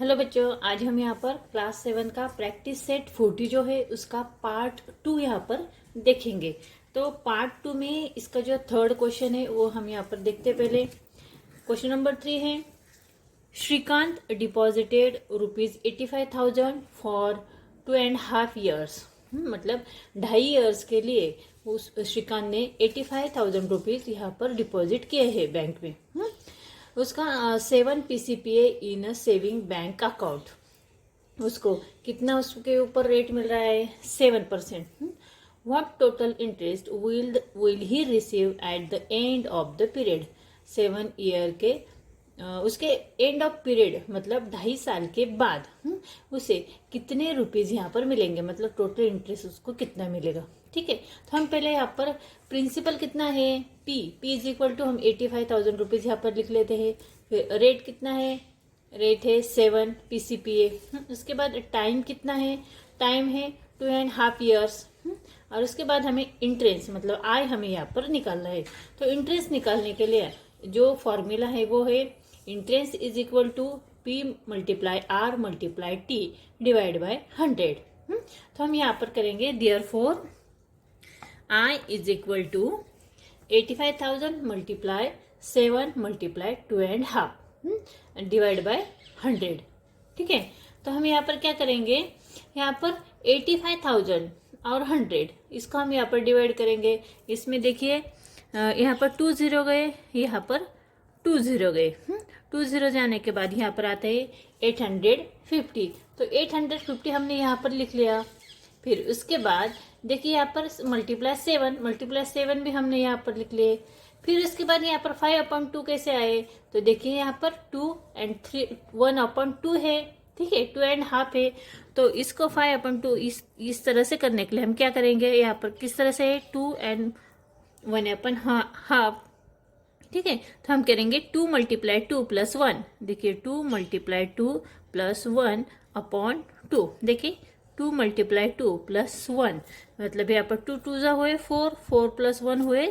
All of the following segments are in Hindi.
हेलो बच्चों, आज हम यहाँ पर क्लास 7 का प्रैक्टिस सेट 40 जो है उसका पार्ट 2 यहाँ पर देखेंगे। तो पार्ट 2 में इसका जो थर्ड क्वेश्चन है वो हम यहाँ पर देखते पहले। क्वेश्चन नंबर 3 है, श्रीकांत डिपॉजिटेड ₹85,000 फॉर 2.5 years। मतलब 2.5 years के लिए उस श्रीकांत ने 85,000 रुपीज यहाँ पर डिपॉजिट किए हैं बैंक में। उसका 7 PCPA इन सेविंग बैंक अकाउंट, उसको कितना उसके ऊपर रेट मिल रहा है 7%। What total interest will he receive at the end of the period. 7 year के उसके एंड ऑफ पीरियड मतलब 2.5 साल के बाद उसे कितने रुपीज यहाँ पर मिलेंगे, मतलब टोटल इंटरेस्ट उसको कितना मिलेगा। ठीक है, तो हम पहले यहाँ पर प्रिंसिपल कितना है P इज इक्वल टू हम 85,000 रुपीज यहाँ पर लिख लेते हैं। फिर रेट कितना है, रेट है 7 PCPA। उसके बाद टाइम कितना है, टाइम है 2.5 years। और उसके बाद हमें इंटरेस्ट मतलब आय हमें यहाँ पर निकालना है। तो इंटरेस्ट निकालने के लिए जो फॉर्मूला है वो है interest is equal to P multiply R multiply T divide by 100। तो हम यहाँ पर करेंगे therefore I is equal to 85,000 multiply 7 multiply 2.5 divide by 100। ठीक है, तो हम यहाँ पर क्या करेंगे, यहाँ पर 85,000 और 100 इसको हम यहाँ पर डिवाइड करेंगे। इसमें देखिए यहाँ पर 2 0 गए, यहाँ पर 2 0 गए। 2 0 जाने के बाद यहाँ पर आता है 850। तो 850 हमने यहाँ पर लिख लिया। फिर उसके बाद देखिए यहाँ पर मल्टीप्लाई 7 भी हमने यहाँ पर लिख लिए। फिर उसके बाद यहाँ पर 5/2 कैसे आए, तो देखिए यहाँ पर 2 और 3 1/2 है। ठीक है, 2.5 है। तो इसको 5/2 इस तरह से करने के लिए हम क्या करेंगे, यहाँ पर किस तरह से 2 और 1/2। ठीक है, तो हम करेंगे 2 मल्टीप्लाई 2 प्लस 1। देखिए 2 मल्टीप्लाई 2 प्लस 1/2। देखिए 2 मल्टीप्लाई 2 प्लस 1 मतलब यहाँ पर 2 2 हुए 4, 4 प्लस 1 हुए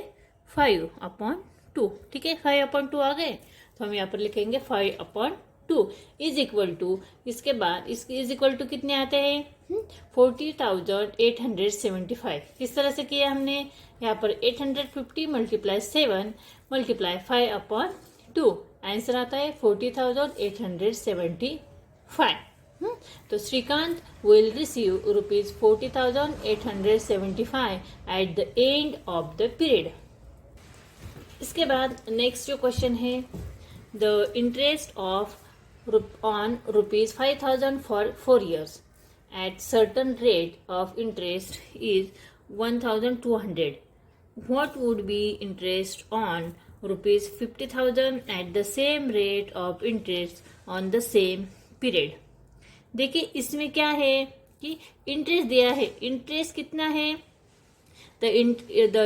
5/2। ठीक है, 5/2 आ गए। तो हम यहाँ पर लिखेंगे 5/2 इज इक्वल टू, इसके बाद इसके इज इक्वल टू कितने आते हैं 40,875। किस तरह से किया हमने, यहाँ पर 850 मल्टीप्लाई 7 मल्टीप्लाई 5/2 आंसर आता है 40,875। तो Srikanth will receive ₹40,875 at the end of the period. इसके बाद नेक्स्ट जो क्वेश्चन है, the interest of on ₹5,000 for 4 years at certain rate of interest is 1,200। What would be interest on ₹50,000 at the same rate of interest on the same period? देखिए इसमें क्या है कि इंटरेस्ट दिया है, इंटरेस्ट कितना है, the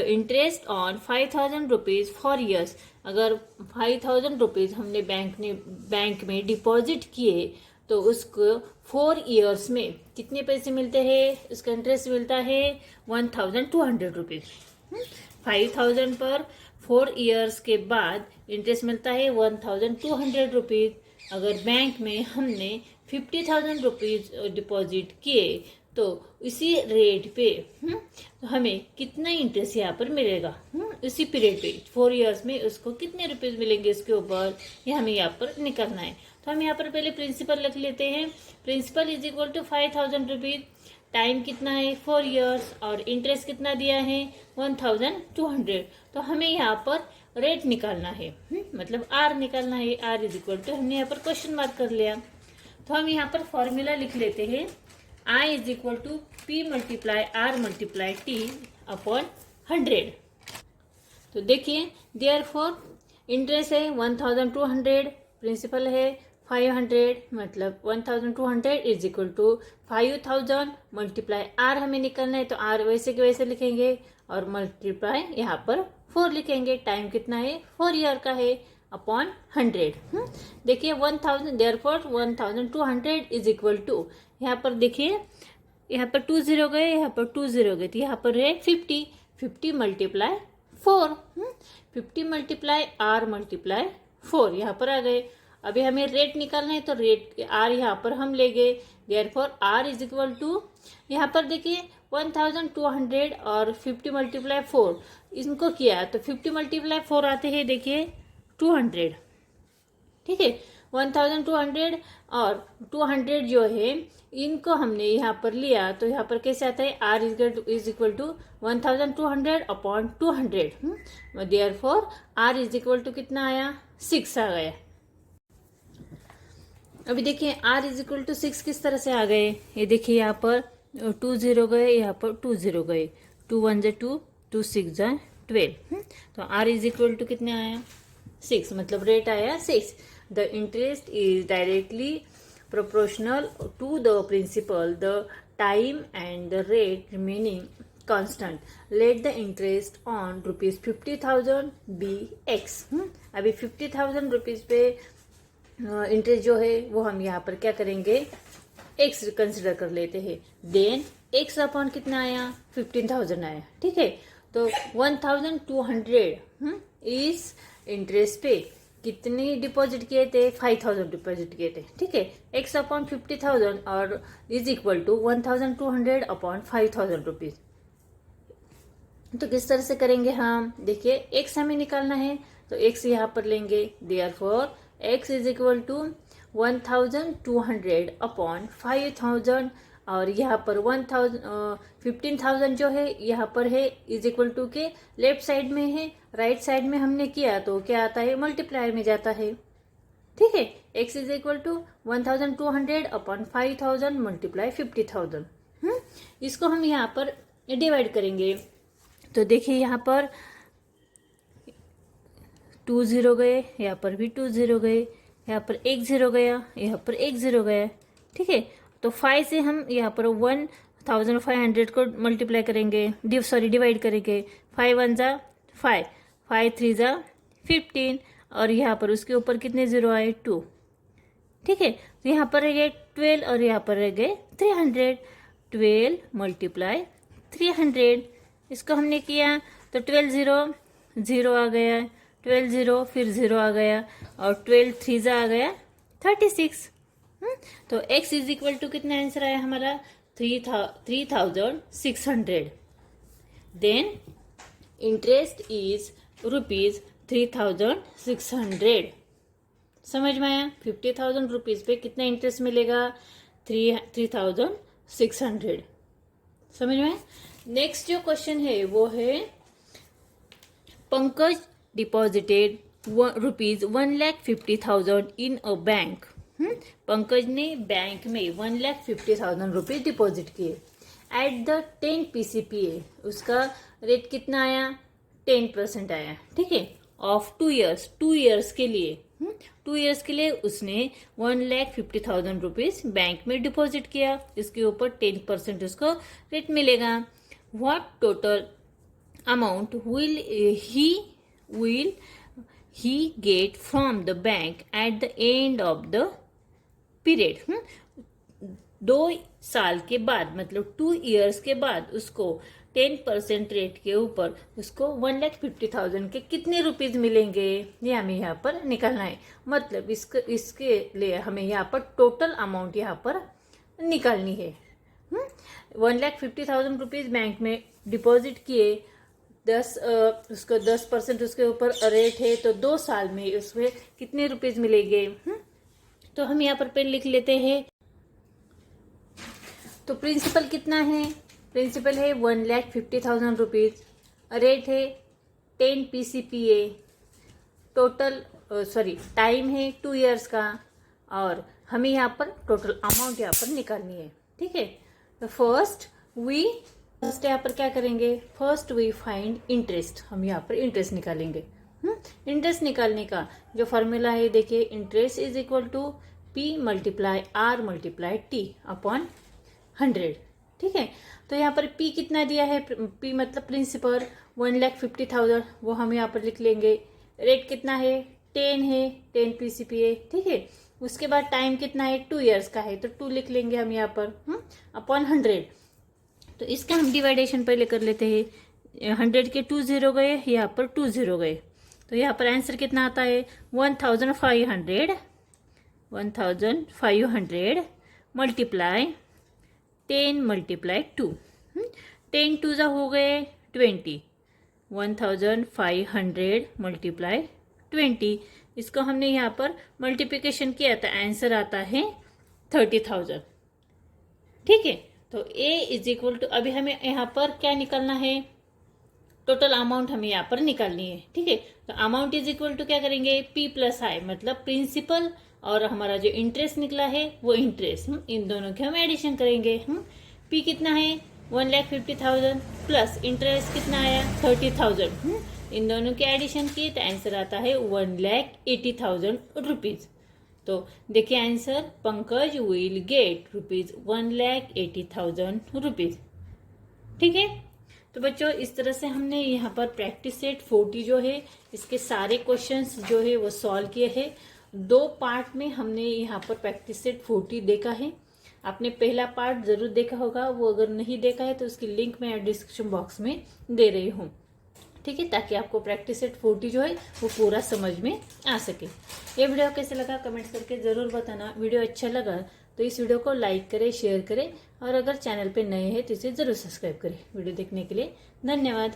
interest on 5,000 rupees for years. अगर 5,000 रुपीज हमने बैंक में डिपॉजिट किए तो उसको 4 years में कितने पैसे मिलते हैं, उसका इंटरेस्ट मिलता है 1,200 रुपीज। 5,000 पर 4 years के बाद इंटरेस्ट मिलता है 1,200 रुपीज। अगर बैंक में हमने 50,000 रुपीज डिपॉजिट किए तो इसी रेट पे तो हमें कितना इंटरेस्ट यहाँ पर मिलेगा इसी पीरियड पे 4 years में उसको कितने रुपीज मिलेंगे इसके ऊपर, ये हमें यहाँ पर निकालना है। तो हम यहाँ पर पहले प्रिंसिपल रख लेते हैं। Principal is equal to 5,000 rupees, time कितना है 4 years और इंटरेस्ट कितना दिया है 1,200। तो हमें यहाँ पर रेट निकालना है मतलब R निकालना है। R इज इक्वल टू हमने यहाँ पर क्वेश्चन मार्क कर लिया। तो हम यहाँ पर फॉर्मूला लिख लेते हैं, I is equal to P multiply R multiply T upon 100। तो देखिए देयरफॉर इंटरेस्ट है 1,200, प्रिंसिपल है 500 मतलब 1,200 is equal to 5,000 multiply R हमें निकलना है तो R वैसे के वैसे लिखेंगे और मल्टीप्लाई यहाँ पर 4 लिखेंगे। टाइम कितना है 4 year का है अपॉन 100। देखिए 1,000 देयरफॉर 1,200 इज इक्वल टू, यहाँ पर देखिए यहाँ पर 2 0 गए, यहाँ पर 2 0 गए, तो यहाँ पर है 50 मल्टीप्लाई 4। 50 मल्टीप्लाई R मल्टीप्लाई 4 यहाँ पर आ गए। अभी हमें रेट निकालना है, तो रेट आर यहाँ पर हम लेंगे। Therefore R is equal to, यहाँ पर देखिए 1200 और 50 मल्टीप्लाई 4 इनको किया तो 50 मल्टीप्लाई 4 आते हैं, देखिए 200, ठीक है। 1200 और 200 जो है इनको हमने यहाँ पर लिया तो यहाँ पर कैसे आता है, R is equal to 1200 upon 200। Therefore R is equal to कितना आया, 6 आ गया। अभी देखिए आर इज इक्वल टू 6 किस तरह से आ गए, ये देखिए यहाँ पर 2 0 गए, यहाँ पर 2 0 गए, 2 1 जा 2, 2 6 जा 12। तो आर इज इक्वल टू कितने आया, 6, मतलब रेट आया 6। The interest is directly proportional to the principal, the time and the rate remaining constant, let the interest on ₹50,000 be X. अभी 50,000 रुपीज पे इंटरेस्ट जो है वो हम यहाँ पर क्या करेंगे, एक्स कंसिडर कर लेते हैं। देन एक्स अपॉन कितना आया, 15,000 आया, ठीक है। तो 1200 इस इंटरेस्ट पे कितनी डिपॉजिट किए थे, 5,000 डिपॉजिट किए थे, ठीक है। एक्स अपॉन 50,000 और is equal to 1200 upon 5,000 rupees. तो किस तरह से करेंगे हम, देखिए एक्स हमें निकालना है तो एक्स यहाँ पर लेंगे। Therefore X is equal to 1200 upon 5,000 और यहाँ पर 15,000 जो है यहाँ पर है इज इक्वल टू के लेफ्ट साइड में है, राइट साइड में हमने किया तो क्या आता है, मल्टीप्लाई में जाता है, ठीक है। X is equal to 1200 upon 5,000 multiply 50,000। इसको हम यहाँ पर डिवाइड करेंगे तो देखिए यहाँ पर 2 0 गए, यहाँ पर भी 2 0 गए, यहाँ पर 1 0 गया, यहाँ पर 1 0 गया, ठीक है। तो 5 से हम यहाँ पर 1,500 को मल्टीप्लाई करेंगे, डिवाइड करेंगे। 5 1 जा 5, 5 3 जा 15 और यहाँ पर उसके ऊपर कितने जीरो आए, 2, ठीक है। तो यहाँ पर रह गए 12 और यहाँ पर रह गए 300, 12 मल्टीप्लाई 300। इसको हमने किया तो 12 0 0 आ गया, 12 0 फिर 0 आ गया और 12 3 जा आ गया 36। तो x इज इक्वल टू कितना आंसर आया हमारा, 3,600। Then interest is ₹3,600। समझ में आया, 50,000 रुपीज पे कितना इंटरेस्ट मिलेगा, 3,600। समझ में। नेक्स्ट जो क्वेश्चन है वो है, Pankaj deposited ₹1,50,000 in a bank. Pankaj ने बैंक में 1,50,000 रुपीज डिपॉजिट किए एट द 10 PCPA। उसका रेट कितना आया, 10% आया, ठीक है। ऑफ 2 ईयर्स, 2 ईयर्स के लिए 2 ईयर्स के लिए उसने 1,50,000 रुपीज बैंक में डिपॉजिट किया, इसके ऊपर 10% उसको रेट मिलेगा। What total amount will he get from the bank at the end of the period। 2 साल के बाद, मतलब 2 ईयर्स के बाद उसको 10% रेट के ऊपर उसको 1,50,000 के कितने रुपीज मिलेंगे, ये हमें यहाँ पर निकालना है। मतलब इसके लिए हमें यहाँ पर टोटल अमाउंट यहाँ पर निकालनी है। 1,50,000 रुपीज बैंक में डिपॉजिट किए, 10% उसके ऊपर रेट है तो 2 साल में उसमें कितने रुपीज मिलेंगे। तो हम यहाँ पर पेन लिख लेते हैं। तो प्रिंसिपल कितना है, प्रिंसिपल है 1,50,000 रुपीज, रेट है 10 PCPA, टोटल टाइम है 2 ईयर्स का और हमें यहाँ पर टोटल अमाउंट यहाँ पर निकालनी है, ठीक है। तो फर्स्ट यहाँ पर क्या करेंगे, फर्स्ट वी फाइंड इंटरेस्ट। हम यहाँ पर इंटरेस्ट निकालेंगे। इंटरेस्ट निकालने का जो फॉर्मूला है देखिए, interest is equal to P multiply R multiply T upon 100, ठीक है। तो यहाँ पर P कितना दिया है, P मतलब प्रिंसिपल 1,50,000, वो हम यहाँ पर लिख लेंगे। रेट कितना है, 10 है, 10 PCPA, ठीक है। उसके बाद टाइम कितना है, 2 ईयर्स का है तो 2 लिख लेंगे हम यहाँ पर अपॉन 100। तो इसका हम डिवाइडेशन पहले कर लेते हैं। 100 के 2 0 गए, यहाँ पर 2 0 गए, तो यहाँ पर आंसर कितना आता है 1,500 1500 मल्टीप्लाई 10 मल्टीप्लाई 2, 10 टू जा हो गए 20, 1500 मल्टीप्लाई 20, इसको हमने यहाँ पर मल्टीप्लिकेशन किया था, आंसर आता है 30,000। ठीक है, तो A इज इक्वल टू, अभी हमें यहाँ पर क्या निकालना है, टोटल अमाउंट हमें यहाँ पर निकालनी है। ठीक है, तो अमाउंट इज इक्वल टू क्या करेंगे, P प्लस I, मतलब प्रिंसिपल और हमारा जो इंटरेस्ट निकला है वो इंटरेस्ट, इन दोनों के हम एडिशन करेंगे। P कितना है 1,50,000 प्लस इंटरेस्ट कितना आया 30,000, इन दोनों के एडिशन किए तो आंसर आता है 1,80,000 रुपीज। तो देखिए answer, Pankaj will get rupees 1,80,000 rupees. ठीक है, तो बच्चों इस तरह से हमने यहाँ पर प्रैक्टिस सेट 40 जो है इसके सारे क्वेश्चंस जो है वो सॉल्व किए हैं। 2 पार्ट में हमने यहाँ पर प्रैक्टिस सेट 40 देखा है। आपने पहला पार्ट जरूर देखा होगा, वो अगर नहीं देखा है तो उसकी लिंक मैं डिस्क्रिप्शन बॉक्स में दे रही हूँ। ठीक है, ताकि आपको प्रैक्टिस सेट 40 जो है वो पूरा समझ में आ सके। ये वीडियो कैसे लगा कमेंट्स करके ज़रूर बताना। वीडियो अच्छा लगा तो इस वीडियो को लाइक करें, शेयर करें और अगर चैनल पे नए हैं तो इसे ज़रूर सब्सक्राइब करें। वीडियो देखने के लिए धन्यवाद।